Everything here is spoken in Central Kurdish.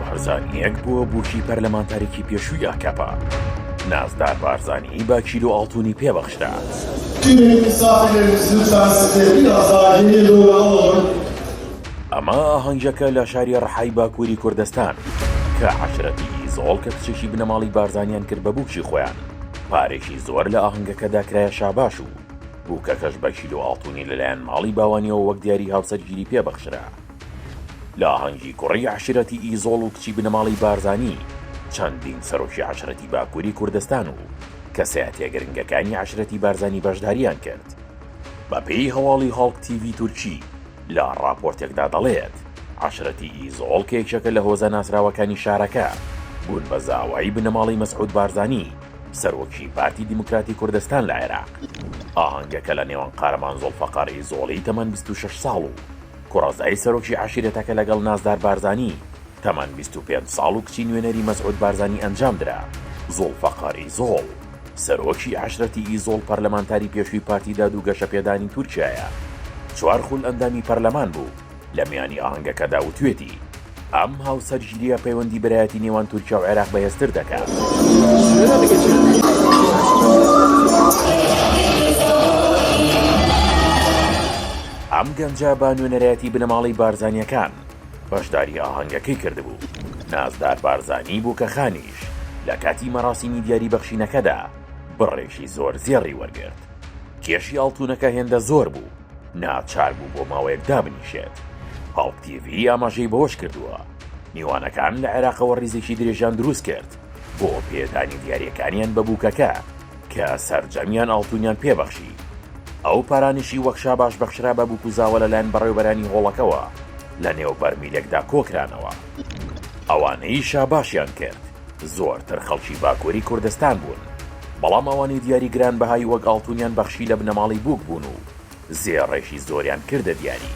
هەرزانیەک بووە بوشی پەرلەمانتارێکی پێشووی ئاکاپا. نازدار بارزانی بە کیلۆ ئاڵتوونی پێبەخشرا. ئەمە ئاهەنگەکە لە شاری ڕەحای باکووری کوردستان کە عەشرەتی ئیزۆڵ کە کچێکی بنەماڵی بارزانیان کرد بە بووکی خۆیان. پارێکی زۆر لە ئاهەنگەکەدا کرایە شاباش و بووکەکەش بە کیلۆ ئاڵتوونی لەلایەن ماڵی باوانیەوە وەک دیاری هاوسەرگیری پێبەخشرا. لە ئاهەنگی کوڕی عەشرەتی ئیزۆڵ و کچی بنەماڵی بارزانی چەندین سەرۆکی عەشرەتی باکووری کوردستان و کەسایەتیە گرنگەکانی عەشرەتی بارزانی بەشداریان کرد. بەپێی هەواڵی هاڵک تیڤی تورکی لە ڕاپۆرتێکدا دەڵێت عەشرەتی ئیزۆڵ کە یەکێکە لە هۆزە ناسراوەکانی شارەکە بوون بە زاوایی بنەماڵی مەسعود بارزانی سەرۆکی پارتی دیموکراتی کوردستان لە عێراق. ئاهەنگەکە لە نێوان قارەمان زۆڵفەقەر ئیزۆڵی تەمەن 26 ساڵ و کوڕەزای سەرۆکی عەشیرەتەکە لەگەڵ نازدار بارزانی تەمەن 25 ساڵ و کچی نوێنەری مەسعود بارزانی ئەنجام درا. زۆڵفەقەر ئیزۆڵ سەرۆکی عەشرەتی ئیزۆڵ پەرلەمانتاری پێشووی پارتی دادوگەشە پێدانی تورکیایە. 4 خول ئەندامی پەرلەمان بوو. لە میانی ئاهەنگەکەدا وتوێتی ئەم هاوسەرگیریە پەیوەندی بەرایەتی نێوان تورکیا و عێراق بەهێزتر دەکات. ئەم گەنجە بە نوێنەرایەتی بنەماڵی بارزانیەکان بەشداری ئاهەنگەکەی کردبوو. نازدار بارزانی بووکەخانیش لە کاتی مەراسیمی دیاری بەخشینەکەدا بڕێکی زۆر زێڕی وەرگرت. کێشی ئاڵتوونەکە هێندە زۆر بوو، ناچار بوو بۆ ماوەیەک دابنیشێت. هاڵک تیڤی ئاماژەی بەوەش کردووە میوانەکان لە عێراقەوە ڕیزێکی درێژان دروست کرد بۆ پێدانی دیاریەکانیان بە بووکەکە کە سەرجەمیان ئاڵتوونیان پێبەخشی. ئەو پارانشی وەک شاباش بەخشرا بە بووک و زاوە لەلایەن بەڕێوەبەرانی هۆڵەکەوە لە نێو بەرمیلێکدا کۆکرانەوە. ئەوانەی شاباشیان کرد زۆرتر خەڵکی باکووری کوردستان بوون، بەڵام ئەوانەی دیاری گران بەهای وەک ئاڵتوونیان بەخشی لە بنەماڵی بووک بوون و زێڕێشی زۆریان کردە دیاری.